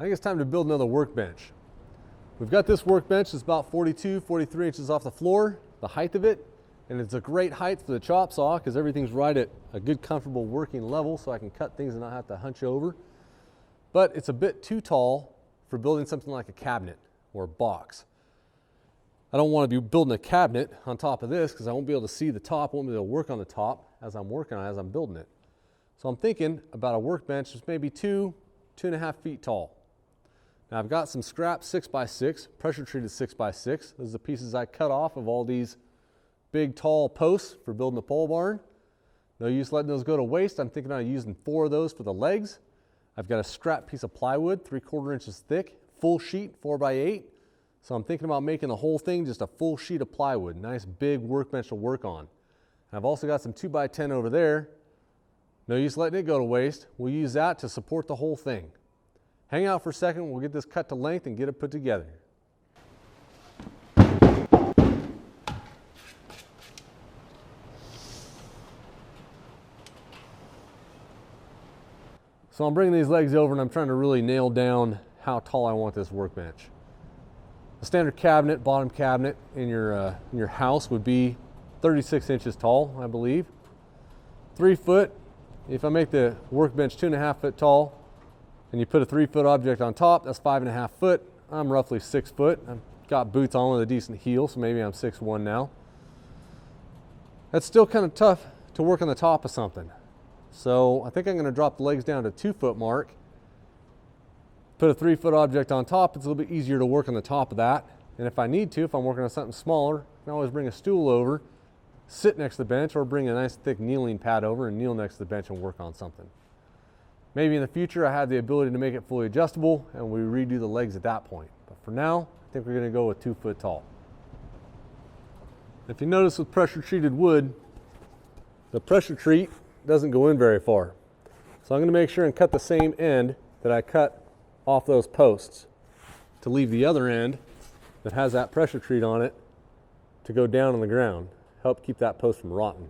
I think it's time to build another workbench. We've got this workbench that's about 42, 43 inches off the floor, the height of it, and it's a great height for the chop saw because everything's right at a good comfortable working level so I can cut things and not have to hunch over. But it's a bit too tall for building something like a cabinet or a box. I don't want to be building a cabinet on top of this because I won't be able to see the top, won't be able to work on the top as I'm working on it, as I'm building it. So I'm thinking about a workbench that's maybe 2.5 feet tall. Now I've got some scrap 6x6, pressure treated 6x6. Those are the pieces I cut off of all these big tall posts for building the pole barn. No use letting those go to waste. I'm thinking about using 4 of those for the legs. I've got a scrap piece of plywood, 3/4 inches thick, full sheet, 4x8. So I'm thinking about making the whole thing just a full sheet of plywood, nice big workbench to work on. And I've also got some 2x10 over there. No use letting it go to waste. We'll use that to support the whole thing. Hang out for a second, we'll get this cut to length and get it put together. So I'm bringing these legs over and I'm trying to really nail down how tall I want this workbench. The standard cabinet, bottom cabinet in your house would be 36 inches tall, I believe. 3 foot, if I make the workbench 2.5 foot tall, and you put a 3-foot object on top, that's 5.5 foot. I'm roughly 6 foot. I've got boots on with a decent heel, so maybe I'm 6'1" now. That's still kind of tough to work on the top of something. So I think I'm gonna drop the legs down to 2-foot mark. Put a 3-foot object on top, it's a little bit easier to work on the top of that. And if I need to, if I'm working on something smaller, I can always bring a stool over, sit next to the bench, or bring a nice thick kneeling pad over and kneel next to the bench and work on something. Maybe in the future I have the ability to make it fully adjustable and we redo the legs at that point. But for now, I think we're going to go with 2 foot tall. If you notice with pressure treated wood, the pressure treat doesn't go in very far. So I'm going to make sure and cut the same end that I cut off those posts to leave the other end that has that pressure treat on it to go down on the ground. Help keep that post from rotting.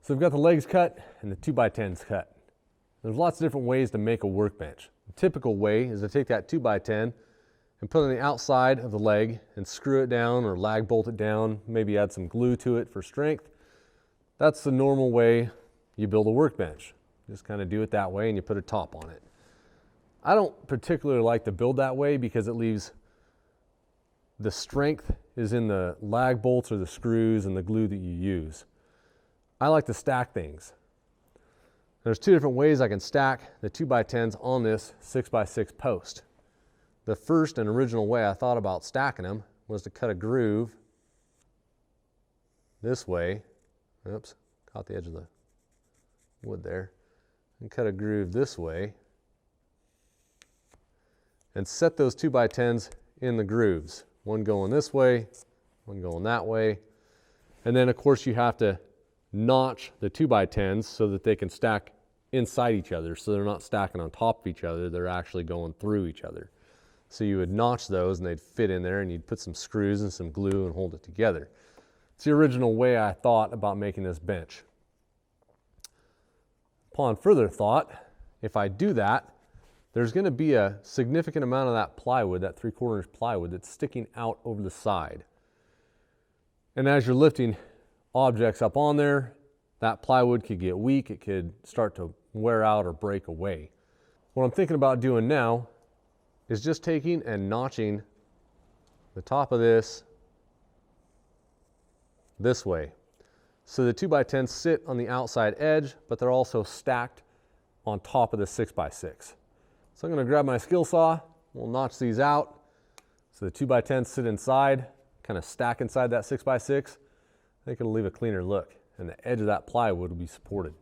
So we've got the legs cut and the 2x10s cut. There's lots of different ways to make a workbench. The typical way is to take that 2x10 and put it on the outside of the leg and screw it down or lag bolt it down, maybe add some glue to it for strength. That's the normal way you build a workbench. Just kind of do it that way and you put a top on it. I don't particularly like to build that way because it leaves the strength is in the lag bolts or the screws and the glue that you use. I like to stack things. There's 2 different ways I can stack the 2x10s on this 6x6 post. The first and original way I thought about stacking them was to cut a groove this way. Oops, caught the edge of the wood there. And cut a groove this way and set those 2x10s in the grooves. One going this way, one going that way. And then of course you have to notch the 2x10s so that they can stack inside each other, so they're not stacking on top of each other, they're actually going through each other. So you would notch those and they'd fit in there and you'd put some screws and some glue and hold it together. It's the original way I thought about making this bench. Upon further thought, if I do that, there's going to be a significant amount of that plywood, that 3/4 inch plywood, that's sticking out over the side. And as you're lifting objects up on there, that plywood could get weak, it could start to wear out or break away. What I'm thinking about doing now is just taking and notching the top of this way. So the 2x10s sit on the outside edge, but they're also stacked on top of the 6x6. So I'm going to grab my skill saw, we'll notch these out. So the 2x10s sit inside, kind of stack inside that 6x6. I think it'll leave a cleaner look, and the edge of that plywood will be supported.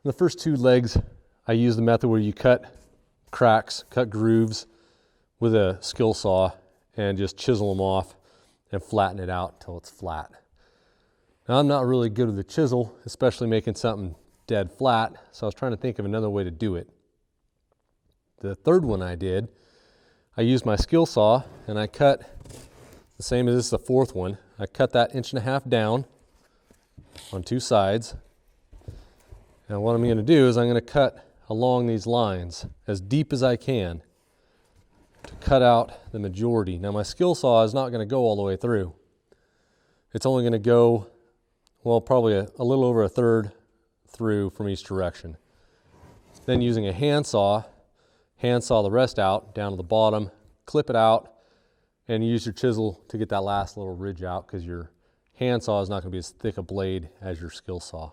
The first two legs, I use the method where you cut cracks, cut grooves with a skill saw and just chisel them off and flatten it out until it's flat. Now I'm not really good with the chisel, especially making something dead flat, so I was trying to think of another way to do it. The third one I did, I used my skill saw and I cut, the same as this is the fourth one, I cut that 1.5 inches down on two sides. Now what I'm going to do is I'm going to cut along these lines as deep as I can to cut out the majority. Now my skill saw is not going to go all the way through. It's only going to go, well, probably a little over 1/3 through from each direction. Then using a handsaw the rest out down to the bottom, clip it out, and use your chisel to get that last little ridge out, because your handsaw is not going to be as thick a blade as your skill saw.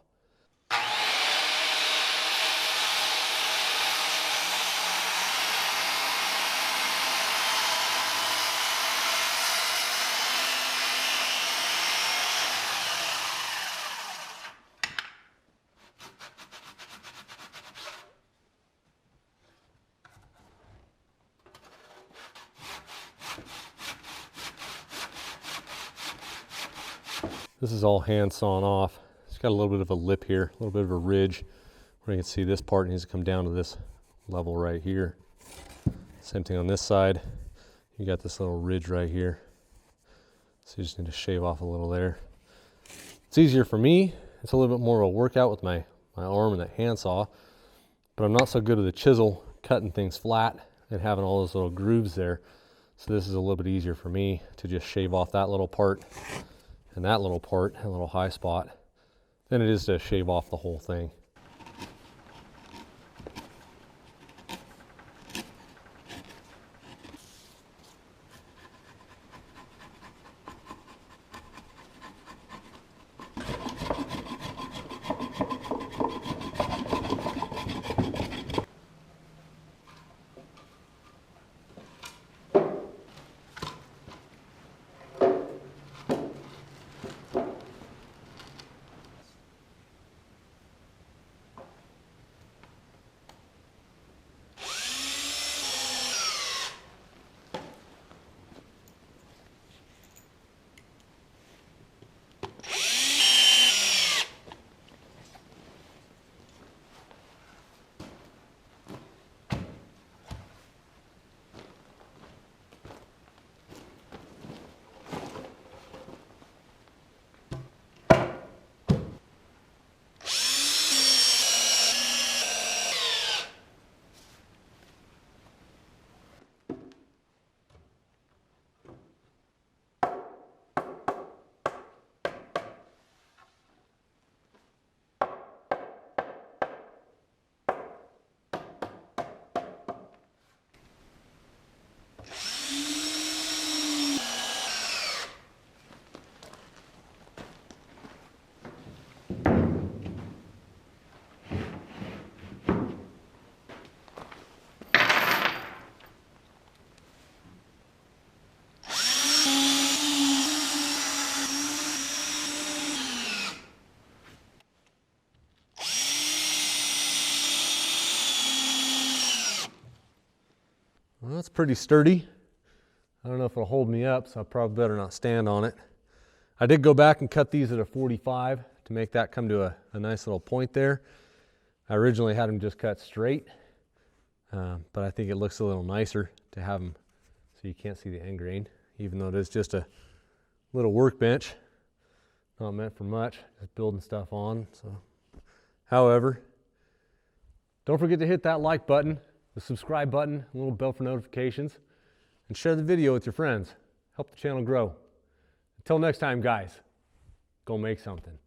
This is all hand sawn off. It's got a little bit of a lip here, a little bit of a ridge where you can see this part needs to come down to this level right here. Same thing on this side. You got this little ridge right here. So you just need to shave off a little there. It's easier for me. It's a little bit more of a workout with my arm and that handsaw, but I'm not so good with the chisel cutting things flat and having all those little grooves there. So this is a little bit easier for me to just shave off that little part and that little part, a little high spot, than it is to shave off the whole thing. That's pretty sturdy. I don't know if it'll hold me up, so I probably better not stand on it. I did go back and cut these at a 45 to make that come to a nice little point there. I originally had them just cut straight, but I think it looks a little nicer to have them so you can't see the end grain, even though it is just a little workbench. Not meant for much, just building stuff on. So, however, don't forget to hit that like button, the subscribe button, a little bell for notifications, and share the video with your friends. Help the channel grow. Until next time, guys, go make something.